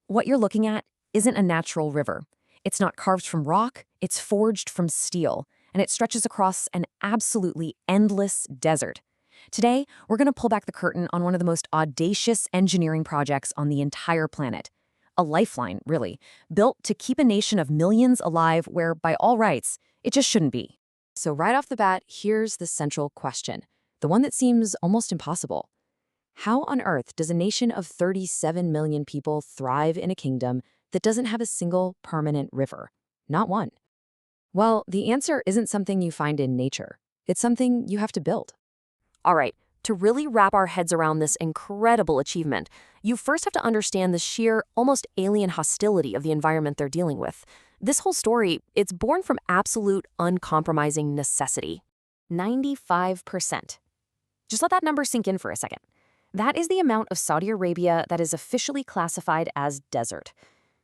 What you're looking at isn't a natural river. It's not carved from rock, it's forged from steel, and it stretches across an absolutely endless desert. Today, we're going to pull back the curtain on one of the most audacious engineering projects on the entire planet. A lifeline, really, built to keep a nation of millions alive where, by all rights, it just shouldn't be. So right off the bat, here's the central question, the one that seems almost impossible. How on earth does a nation of 37 million people thrive in a kingdom that doesn't have a single permanent river? Not one. Well, the answer isn't something you find in nature. It's something you have to build. All right, to really wrap our heads around this incredible achievement, you first have to understand the sheer, almost alien hostility of the environment they're dealing with. This whole story, it's born from absolute, uncompromising necessity. 95%. Just let that number sink in for a second. That is the amount of Saudi Arabia that is officially classified as desert.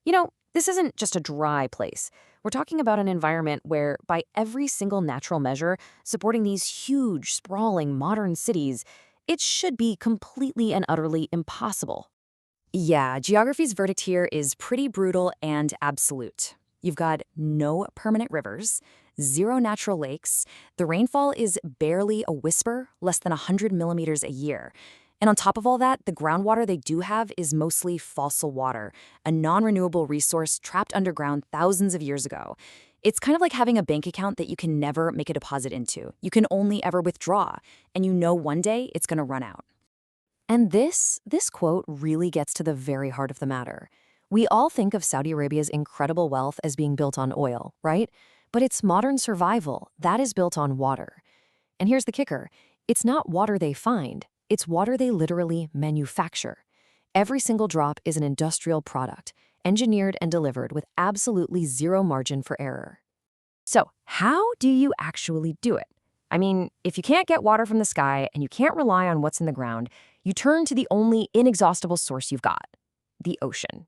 You know, this isn't just a dry place. We're talking about an environment where, by every single natural measure, supporting these huge, sprawling, modern cities, it should be completely and utterly impossible. Yeah, geography's verdict here is pretty brutal and absolute. You've got no permanent rivers, zero natural lakes, the rainfall is barely a whisper, less than 100 millimeters a year. And on top of all that, the groundwater they do have is mostly fossil water, a non-renewable resource trapped underground thousands of years ago. It's kind of like having a bank account that you can never make a deposit into. You can only ever withdraw, and you know one day it's going to run out. And this quote really gets to the very heart of the matter. We all think of Saudi Arabia's incredible wealth as being built on oil, right? But its modern survival, that is built on water. And here's the kicker. It's not water they find. It's water they literally manufacture. Every single drop is an industrial product, engineered and delivered with absolutely zero margin for error. So, how do you actually do it? I mean, if you can't get water from the sky and you can't rely on what's in the ground, you turn to the only inexhaustible source you've got, the ocean.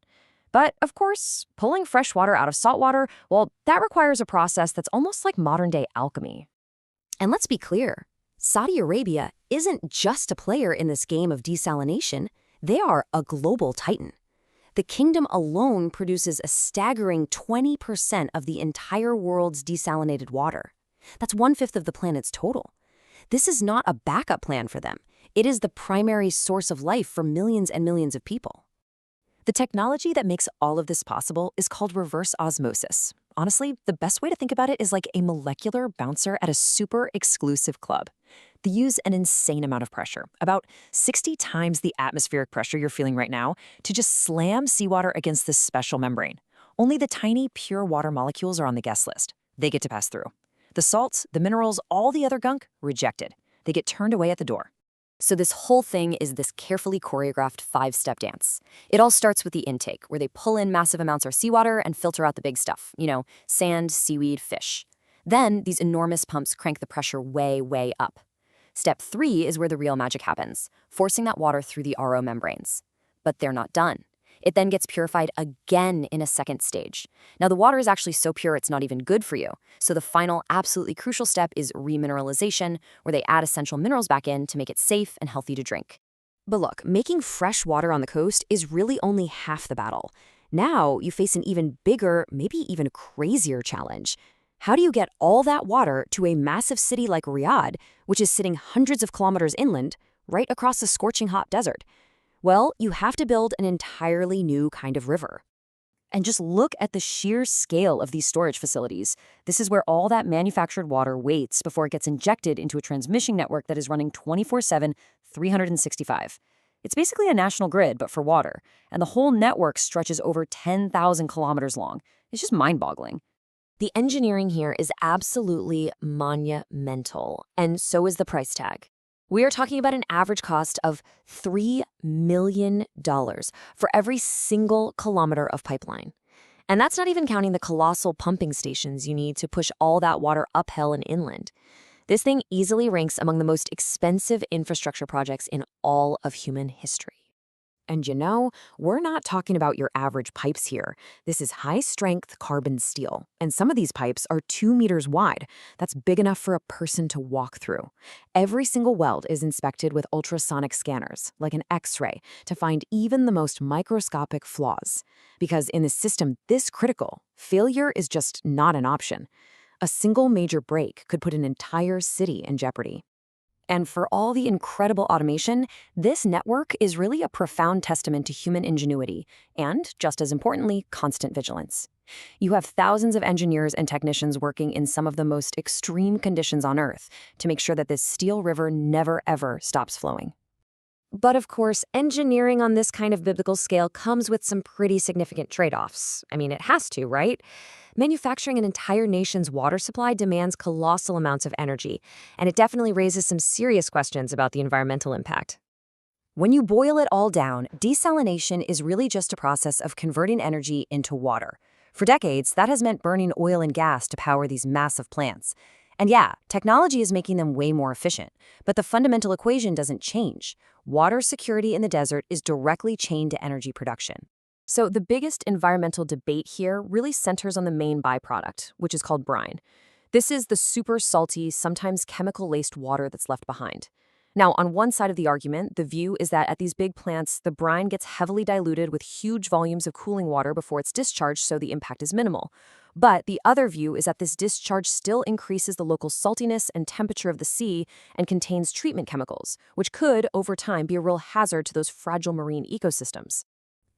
But, of course, pulling fresh water out of salt water, well, that requires a process that's almost like modern-day alchemy. And let's be clear, Saudi Arabia isn't just a player in this game of desalination, they are a global titan. The kingdom alone produces a staggering 20% of the entire world's desalinated water. That's 1/5 of the planet's total. This is not a backup plan for them. It is the primary source of life for millions and millions of people. The technology that makes all of this possible is called reverse osmosis. Honestly, the best way to think about it is like a molecular bouncer at a super exclusive club. They use an insane amount of pressure, about 60 times the atmospheric pressure you're feeling right now, to just slam seawater against this special membrane. Only the tiny, pure water molecules are on the guest list. They get to pass through. The salts, the minerals, all the other gunk, rejected. They get turned away at the door. So this whole thing is this carefully choreographed 5-step dance. It all starts with the intake, where they pull in massive amounts of seawater and filter out the big stuff, sand, seaweed, fish. Then these enormous pumps crank the pressure way, way up. Step 3 is where the real magic happens, forcing that water through the RO membranes. But they're not done. It then gets purified again in a second stage. Now, the water is actually so pure it's not even good for you. So the final, absolutely crucial step is remineralization, where they add essential minerals back in to make it safe and healthy to drink. But look, making fresh water on the coast is really only half the battle. Now you face an even bigger, maybe even crazier challenge. How do you get all that water to a massive city like Riyadh, which is sitting hundreds of kilometers inland, right across a scorching hot desert? Well, you have to build an entirely new kind of river. And just look at the sheer scale of these storage facilities. This is where all that manufactured water waits before it gets injected into a transmission network that is running 24/7, 365. It's basically a national grid, but for water. And the whole network stretches over 10,000 kilometers long. It's just mind-boggling. The engineering here is absolutely monumental, and so is the price tag. We are talking about an average cost of $3 million for every single kilometer of pipeline. And that's not even counting the colossal pumping stations you need to push all that water uphill and inland. This thing easily ranks among the most expensive infrastructure projects in all of human history. And you know, we're not talking about your average pipes here. This is high-strength carbon steel, and some of these pipes are 2 meters wide. That's big enough for a person to walk through. Every single weld is inspected with ultrasonic scanners, like an X-ray, to find even the most microscopic flaws. Because in a system this critical, failure is just not an option. A single major break could put an entire city in jeopardy. And for all the incredible automation, this network is really a profound testament to human ingenuity and, just as importantly, constant vigilance. You have thousands of engineers and technicians working in some of the most extreme conditions on Earth to make sure that this steel river never, ever stops flowing. But of course, engineering on this kind of biblical scale comes with some pretty significant trade-offs. I mean, it has to, right? Manufacturing an entire nation's water supply demands colossal amounts of energy, and it definitely raises some serious questions about the environmental impact. When you boil it all down, desalination is really just a process of converting energy into water. For decades, that has meant burning oil and gas to power these massive plants. And yeah, technology is making them way more efficient, but the fundamental equation doesn't change. Water security in the desert is directly chained to energy production. So the biggest environmental debate here really centers on the main byproduct, which is called brine. This is the super salty, sometimes chemical-laced water that's left behind. Now, on one side of the argument, the view is that at these big plants, the brine gets heavily diluted with huge volumes of cooling water before it's discharged, so the impact is minimal. But the other view is that this discharge still increases the local saltiness and temperature of the sea and contains treatment chemicals, which could, over time, be a real hazard to those fragile marine ecosystems.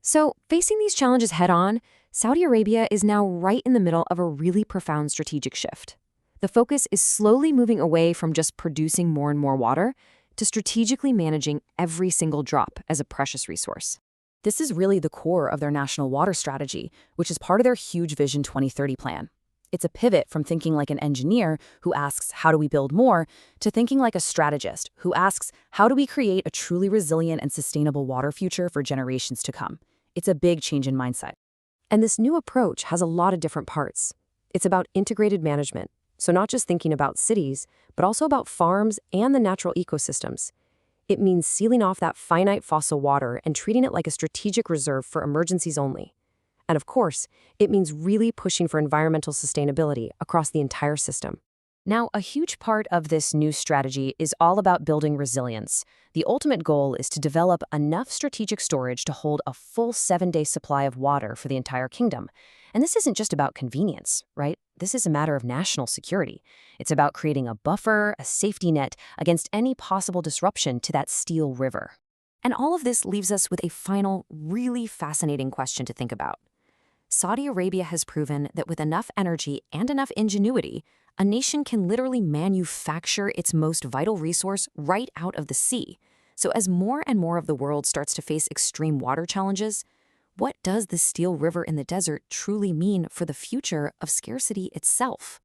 So, facing these challenges head-on, Saudi Arabia is now right in the middle of a really profound strategic shift. The focus is slowly moving away from just producing more and more water to strategically managing every single drop as a precious resource. This is really the core of their national water strategy, which is part of their huge Vision 2030 plan. It's a pivot from thinking like an engineer who asks, how do we build more, to thinking like a strategist who asks, how do we create a truly resilient and sustainable water future for generations to come? It's a big change in mindset. And this new approach has a lot of different parts. It's about integrated management, so not just thinking about cities, but also about farms and the natural ecosystems. It means sealing off that finite fossil water and treating it like a strategic reserve for emergencies only. And of course, it means really pushing for environmental sustainability across the entire system. Now, a huge part of this new strategy is all about building resilience. The ultimate goal is to develop enough strategic storage to hold a full 7-day supply of water for the entire kingdom. And this isn't just about convenience, right? This is a matter of national security. It's about creating a buffer, a safety net against any possible disruption to that steel river. And all of this leaves us with a final, really fascinating question to think about. Saudi Arabia has proven that with enough energy and enough ingenuity, a nation can literally manufacture its most vital resource right out of the sea. So as more and more of the world starts to face extreme water challenges, what does the steel river in the desert truly mean for the future of scarcity itself?